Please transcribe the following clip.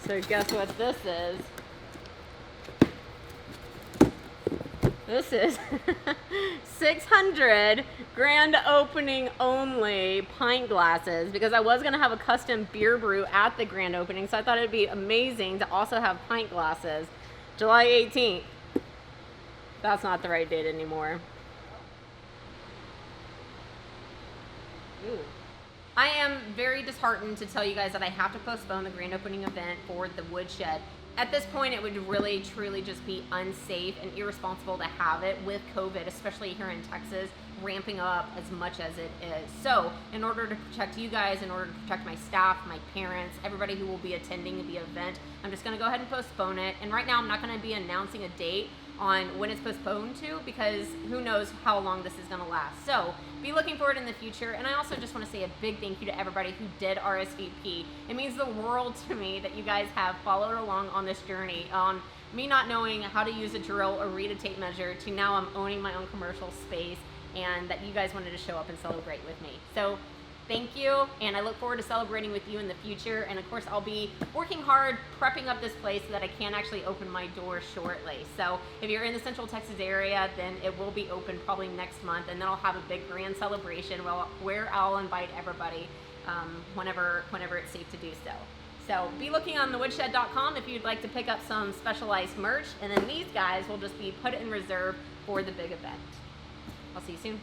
So guess what this is? This is 600 grand opening only pint glasses, because I was gonna have a custom beer brew at the grand opening, so I thought it'd be amazing to also have pint glasses. July 18th. That's not the right date anymore. Ooh. I am very disheartened to tell you guys that I have to postpone the grand opening event for the woodshed. At this point, it would really, truly just be unsafe and irresponsible to have it with COVID, especially here in Texas, ramping up as much as it is. So, in order to protect you guys, in order to protect my staff, my parents, everybody who will be attending the event, I'm just gonna go ahead and postpone it. And right now, I'm not gonna be announcing a date on when it's postponed to, because who knows how long this is going to last. So be looking forward in the future. And I also just want to say a big thank you to everybody who did RSVP. It means the world to me that you guys have followed along on this journey, on me not knowing how to use a drill or read a tape measure, to now I'm owning my own commercial space, and that you guys wanted to show up and celebrate with me. So thank you, and I look forward to celebrating with you in the future. And of course, I'll be working hard prepping up this place so that I can actually open my door shortly. So if you're in the Central Texas area, then it will be open probably next month, and then I'll have a big grand celebration where I'll invite everybody whenever it's safe to do so. So be looking on thewoodshed.com if you'd like to pick up some specialized merch, and then these guys will just be put in reserve for the big event. I'll see you soon.